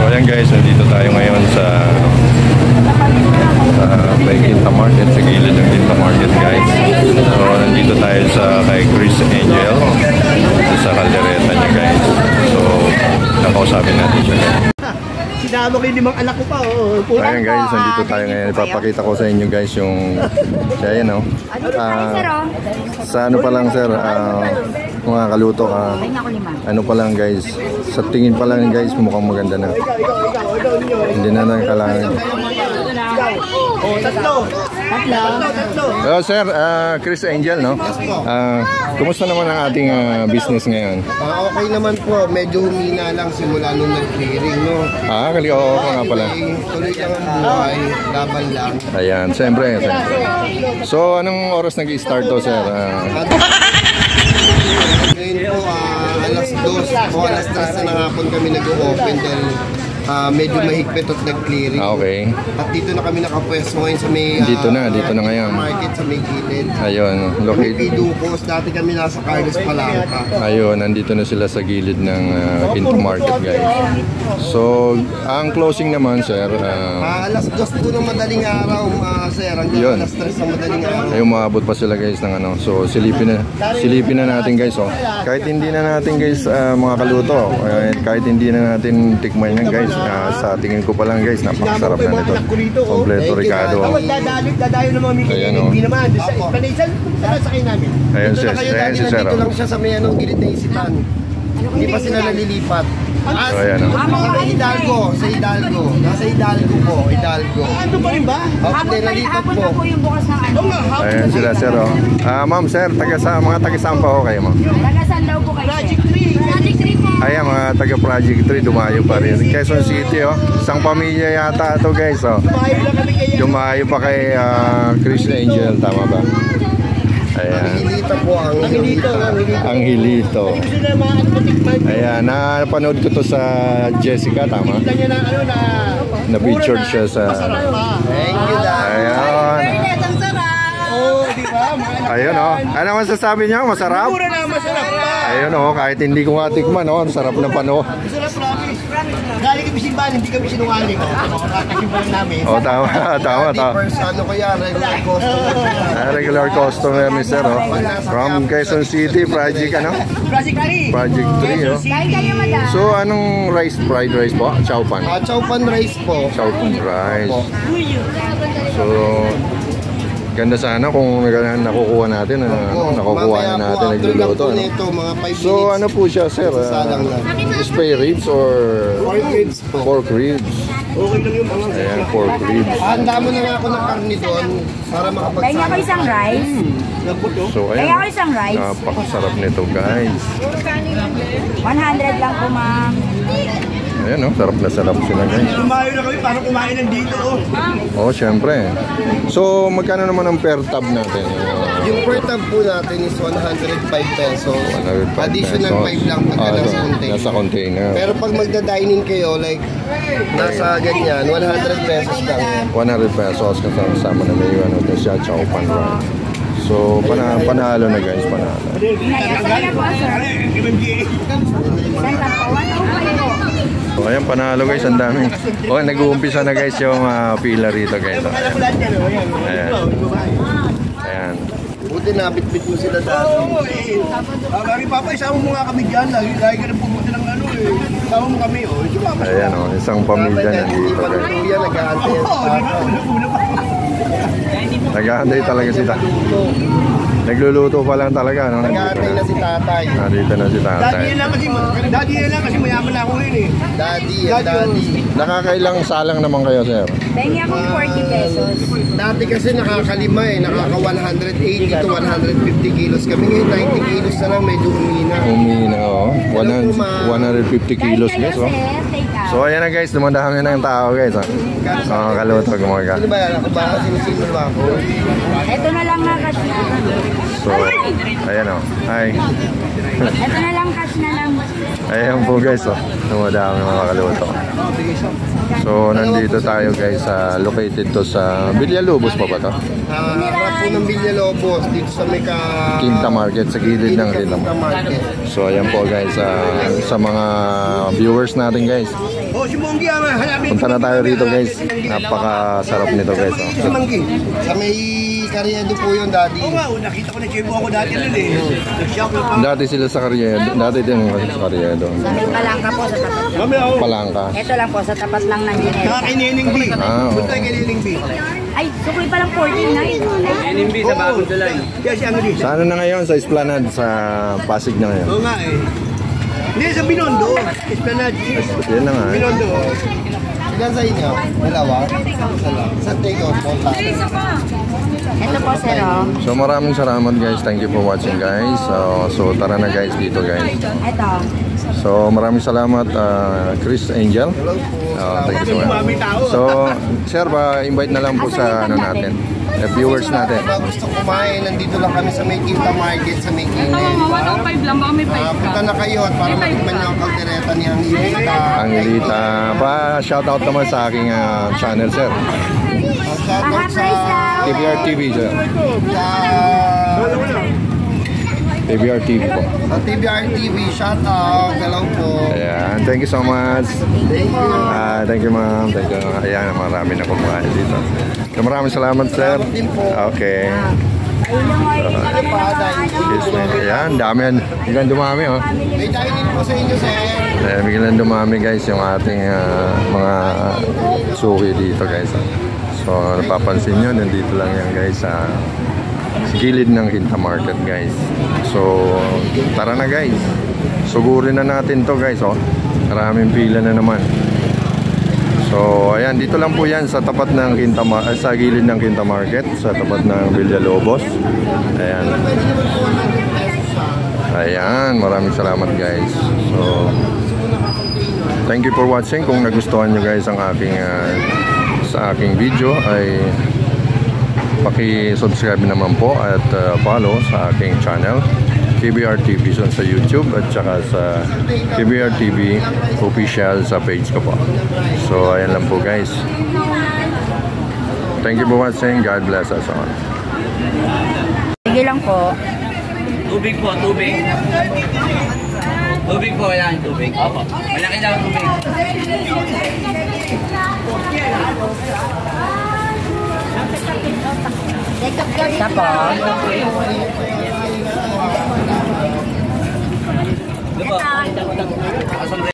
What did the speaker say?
So ayan guys, nandito tayo ngayon sa may Quinta Market, sa gilid ng Quinta Market guys. So nandito tayo sa kay Chris Angel, sa kaldereta niya guys. So nakausapin natin siya guys. Sinama ko yung 5 anak ko pa. Oh. Ayan guys, nandito tayo ngayon. Ipapakita ko sa inyo guys yung siya yan, no? Sa ano pa lang sir, mga kaluto ka. Ano pa lang guys, sa tingin pa lang guys, mukhang maganda na. Hindi na lang kailangan. Oh, tatlo. Hello sir, Chris Angel, no? Kumusta naman ang ating business ngayon? Okay naman po, medyo humina lang simula nung nag-clearing, no? Oo nga pala. Tuloy lang ang buhay, laban lang. Ayan, siyempre. So, anong oras nag-start to, sir? Ngayon po, alas 2 o alas 3 na nga po kami nag-open dahil medyo mahigpit at nag-clearing. Okay. At dito na kami nakapwesto ngayon sa may Dito na ngayon. Market sa may gilid. Ayun, located. Pidukos, dati kami nasa Carlos Palanca. Ayun, nandito na sila sa gilid ng Quinta Market, guys. So, ang closing naman, sir, alas 2 po ng madaling araw, sir. Hanggang alas 3 ng madaling araw. Ayun, maabot pa sila, guys, ng ano. So, silipin na natin, guys, oh. Kahit hindi na natin, guys, mga kaluto, kahit hindi na natin tikman yan, guys. Sa tingin ko pa lang guys, napakasarap na nito. Kompleto Ricardo. Dadayo ng mga hindi naman. Panaysan sa kayo namin. Ayan si Sir. Dito lang siya sa may gilid na isipan. Hindi pa sila nalilipat. Sa Hidalgo. Nasa Hidalgo po. Ano pa rin ba? Okay, nalipat po. Ayan sila sir. Ma'am sir, mga taga-saan pa ho kayo ma'am? Taga-saan daw po kayo? Project 3 po. Ayan, mga taga-Project 3, dumayo pa rin. Quezon City, oh. Isang pamilya yata ito, guys, oh. Dumayo pa kay Chris Angel, tama ba? Ayan. Ang Hilito. Ayan, napanood ko to sa Jessica, tama? Na-featured siya sa... Thank you, ayan. Ayun, oh. Ano masasabi niyo? Masarap? Mura na, masarap. Ayun, oh. Kahit hindi ko matikman, oh. Sarap na pano. Masarap, promise. Galing kami simbahan, hindi kami sinungaling. Kakasimbahan namin. Oh, tama. Ano kaya, regular customer. Regular customer ni sir, oh. From Quezon City, Project, ano? Project 3, oh. So, anong rice? Fried rice po? Chow pan? Chow pan rice po. Chow pan rice. So, ganda sana kung nakukuha natin, nakukuha na natin nagluluto. So ano po siya sir? Spare ribs or? Pork ribs po. Pork ribs. Okay lang yung mga. Ayan, pork ribs. Handa mo na nga ako ng karni doon para makapagsama. Kaya ako isang rice. So ayan, kaya ako isang rice. napakasarap nito guys. 100 lang po ma'am. Ayan, no? Sarap na sarap sila guys. Lumayo na kami para kumain ng dito. Oh, syempre. So magkano naman ang per tab natin? Yung per tab po natin is 105 pesos. 105 Additional pesos. 5 lang pagka nasa container. Nasa container. Pero pag magda-dining kayo, like nasa ganyan, 100 pesos lang. 100 pesos kasama na may ano to siya, chow pan rice. So panalo na guys, panalo. So ayan, panalo guys, ang dami. Oh, nag-uumpisa na guys yung pila rito guys. Ayan. Ayan. Buti nabit-bit mo sila dati. Oo eh. Kami Papa, isama mo nga kami dyan. Lagi ka na pumunta ng ano eh. Isama mo kami oh. Ayan oh, isang pamilya nandito guys. Nag-aantay Nag-aantay talaga sila. Nagluluto pa lang talaga, no? Nag-aantay na si tatay. Dito na si tatay. Daddy yan lang kasi mayaman na ako yun eh. Daddy. Nakakailang salang naman kayo, sir? Pengi akong 40 pesos. Dati kasi nakaka5 eh. Nakaka 180 to 150 kilos kami. Ngayon 90 kilos na lang, medyo humina. Humina, oh. 150 kilos guys, oh. So ayan na guys, dumadami na yung tao guys, oh. Kaluto, gumaga. Ano ba yan? Ako ba? Sino ba ako? Ito na lang na cash na. So, ayan o. Hi. Ito na lang cash na lang. Ayan po guys, oh. Dumadami mga kaluto. So, nandito tayo guys, located to sa Villalobos pa ba to? Harap po ng Villalobos, dito sa may Quinta Market, sa gilid ng Quinta Market. So, ayan po guys, sa mga viewers natin guys, Oh, si Monggi, hanapin. Punta na tayo rito guys. Napakasarap nito guys. Si Monggi. Sa may Karyedo po yun, daddy. Oo nga, nakita ko na Chibo ako dati nun eh. Nag-shock na pa. Dati sila sa Karyedo. Dati din sa Karyedo. Sa may palangka po sa tapat. Mamaya ako. Palangka. Ito lang po, sa tapat lang ng Ginebra. Saka kay Neneng B. Ah, oo. Punta kay Neneng B. Ay, sukoy pa lang 49. Neneng B sa bagong tulay. Kaya si ano din. Sa ano na ngayon? Sa Esplanade, sa Pasig na ngayon. Oo nga eh. Hindi, sa Binondo. Esplanade. Yan na nga. Binondo. Ilan sa inyo? Dalawa? Sa take-out po. Ito po, sir, oh. So maraming salamat guys. Thank you for watching guys. So tara na guys dito guys. Ito. So maraming salamat Chris Angel. Thank you so much. So sir, invite na lang po sa ano natin. Viewers natin. Kung gusto kumain, nandito lang kami sa may Quinta Market, sa may Quinta. 105 lang, baka may 5 ka. Punta na kayo at para matikman nyo ang kaldereta ni Angelita. Angelita, pa-shoutout naman sa aking channel sir. Shoutout sa TVR TV sir. TVR TV po. sa TVR TV. Shoutout. Hello po. Ayan, thank you so much. Thank you ma'am. Thank you. Ayan, marami na kumakain dito. So, maraming salamat sir. Okay. Excuse me. Ayan, dami yan. Biglang dumami oh. May dining po sa inyo, sir. Biglang dumami guys yung ating mga suki dito guys. So napapansin nyo, nandito lang yan guys sa gilid ng Quinta Market guys. So tara na guys. Sugurin na natin to guys oh. Maraming pila na naman. So ayan, dito lang po yan sa tapat ng sa gilid ng Quinta Market, sa tapat ng Villalobos. Ayan. Ayan, maraming salamat guys. So thank you for watching. Kung nagustuhan nyo guys ang aking sa aking video ay paki-subscribe naman po at follow sa aking channel KBR TV sa YouTube at saka sa KBR TV official sa page ko po. So ayan lang po guys. Thank you for watching. God bless us all. Sige lang po. Tubig po, tubig. Tubig po, yan, tubig. Opo. Malaki daw tubig. Tapos. Ito po.